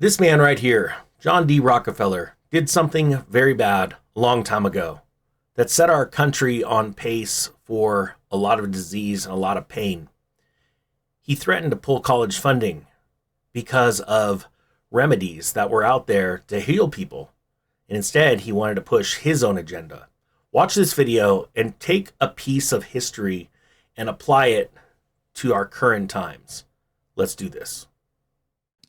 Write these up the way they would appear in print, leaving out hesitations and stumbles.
This man right here, John D. Rockefeller, did something very bad a long time ago that set our country on pace for a lot of disease and a lot of pain. He threatened to pull college funding because of remedies that were out there to heal people. And instead, he wanted to push his own agenda. Watch this video and take a piece of history and apply it to our current times. Let's do this.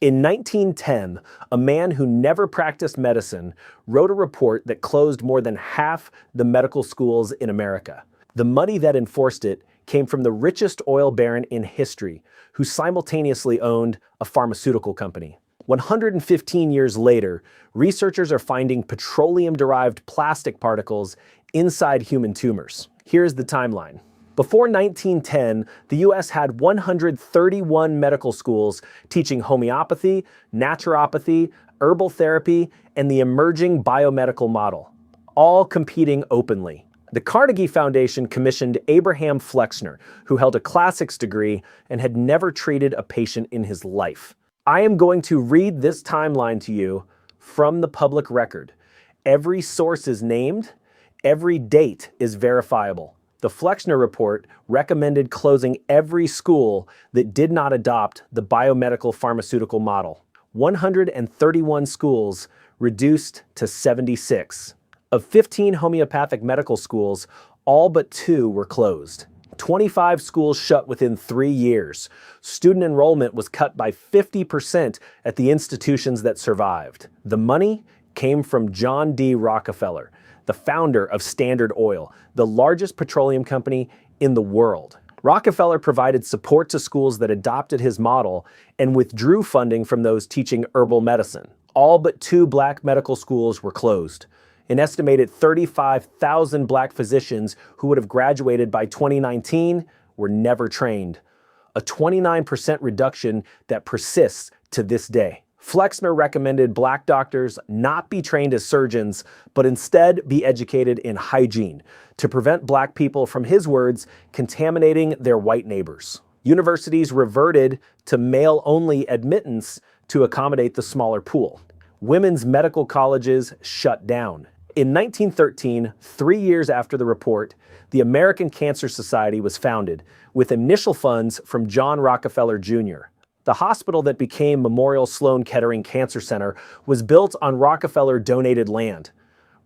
In 1910, a man who never practiced medicine wrote a report that closed more than half the medical schools in America. The money that enforced it came from the richest oil baron in history, who simultaneously owned a pharmaceutical company. 115 years later, researchers are finding petroleum-derived plastic particles inside human tumors. Here's the timeline. Before 1910, the U.S. had 131 medical schools teaching homeopathy, naturopathy, herbal therapy, and the emerging biomedical model, all competing openly. The Carnegie Foundation commissioned Abraham Flexner, who held a classics degree and had never treated a patient in his life. I am going to read this timeline to you from the public record. Every source is named, every date is verifiable. The Flexner Report recommended closing every school that did not adopt the biomedical pharmaceutical model. 131 schools reduced to 76. Of 15 homeopathic medical schools, all but 2 were closed. 25 schools shut within 3 years. Student enrollment was cut by 50% at the institutions that survived. The money came from John D. Rockefeller, the founder of Standard Oil, the largest petroleum company in the world. Rockefeller provided support to schools that adopted his model and withdrew funding from those teaching herbal medicine. All but 2 black medical schools were closed. An estimated 35,000 black physicians who would have graduated by 2019 were never trained. A 29% reduction that persists to this day. Flexner recommended black doctors not be trained as surgeons, but instead be educated in hygiene to prevent black people, from his words, contaminating their white neighbors. Universities reverted to male-only admittance to accommodate the smaller pool. Women's medical colleges shut down. In 1913, 3 years after the report, the American Cancer Society was founded with initial funds from John Rockefeller Jr. The hospital that became Memorial Sloan Kettering Cancer Center was built on Rockefeller-donated land.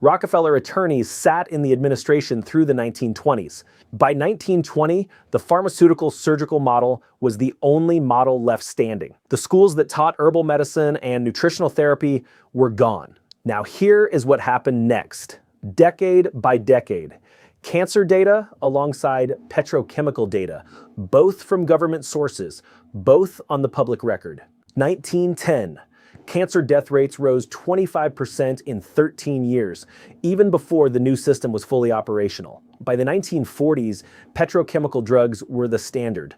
Rockefeller attorneys sat in the administration through the 1920s. By 1920, the pharmaceutical-surgical model was the only model left standing. The schools that taught herbal medicine and nutritional therapy were gone. Now here is what happened next. Decade by decade, cancer data alongside petrochemical data, both from government sources, both on the public record. 1910, cancer death rates rose 25% in 13 years, even before the new system was fully operational. By the 1940s, petrochemical drugs were the standard.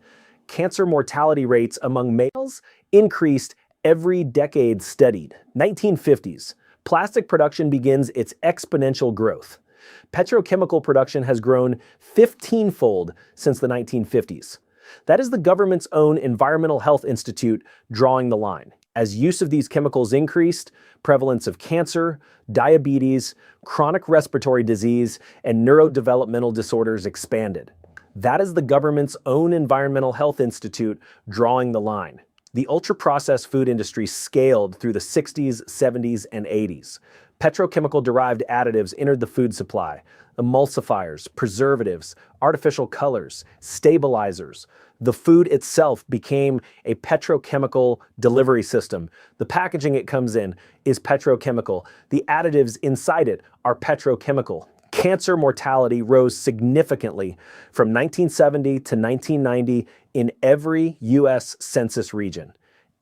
Cancer mortality rates among males increased every decade studied. 1950s, plastic production begins its exponential growth. Petrochemical production has grown 15-fold since the 1950s. That is the government's own Environmental Health Institute drawing the line. As use of these chemicals increased, prevalence of cancer, diabetes, chronic respiratory disease, and neurodevelopmental disorders expanded. That is the government's own Environmental Health Institute drawing the line. The ultra-processed food industry scaled through the 60s, 70s, and 80s. Petrochemical-derived additives entered the food supply. Emulsifiers, preservatives, artificial colors, stabilizers. The food itself became a petrochemical delivery system. The packaging it comes in is petrochemical. The additives inside it are petrochemical. Cancer mortality rose significantly from 1970 to 1990 in every U.S. census region.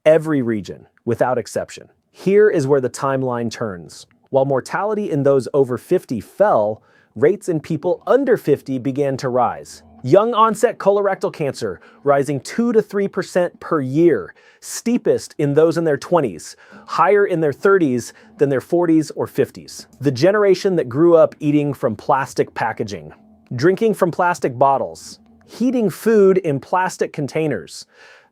Every region, without exception. Here is where the timeline turns. While mortality in those over 50 fell, rates in people under 50 began to rise. Young-onset colorectal cancer rising 2 to 3% per year, steepest in those in their 20s, higher in their 30s than their 40s or 50s. The generation that grew up eating from plastic packaging, drinking from plastic bottles, heating food in plastic containers.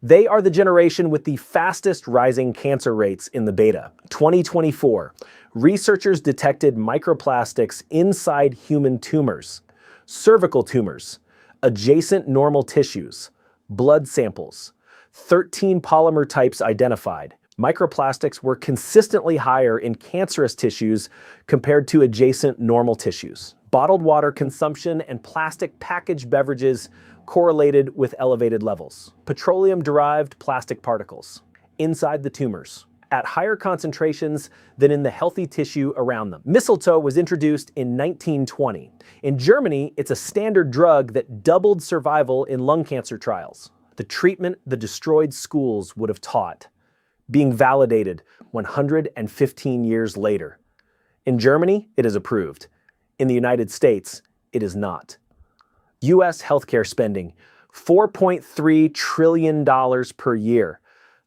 They are the generation with the fastest rising cancer rates in the beta. 2024, researchers detected microplastics inside human tumors, cervical tumors, adjacent normal tissues, blood samples, 13 polymer types identified. Microplastics were consistently higher in cancerous tissues compared to adjacent normal tissues. Bottled water consumption and plastic packaged beverages correlated with elevated levels. Petroleum-derived plastic particles inside the tumors at higher concentrations than in the healthy tissue around them. Mistletoe was introduced in 1920. In Germany, it's a standard drug that doubled survival in lung cancer trials. The treatment the destroyed schools would have taught, being validated 115 years later. In Germany, it is approved. In the United States, it is not. U.S. healthcare spending, $4.3 trillion per year,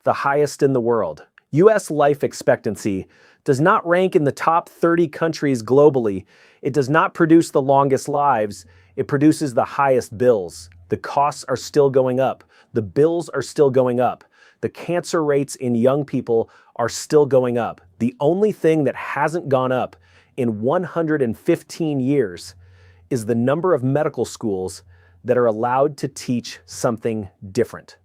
the highest in the world. U.S. life expectancy does not rank in the top 30 countries globally. It does not produce the longest lives. It produces the highest bills. The costs are still going up. The bills are still going up. The cancer rates in young people are still going up. The only thing that hasn't gone up in 115 years is the number of medical schools that are allowed to teach something different.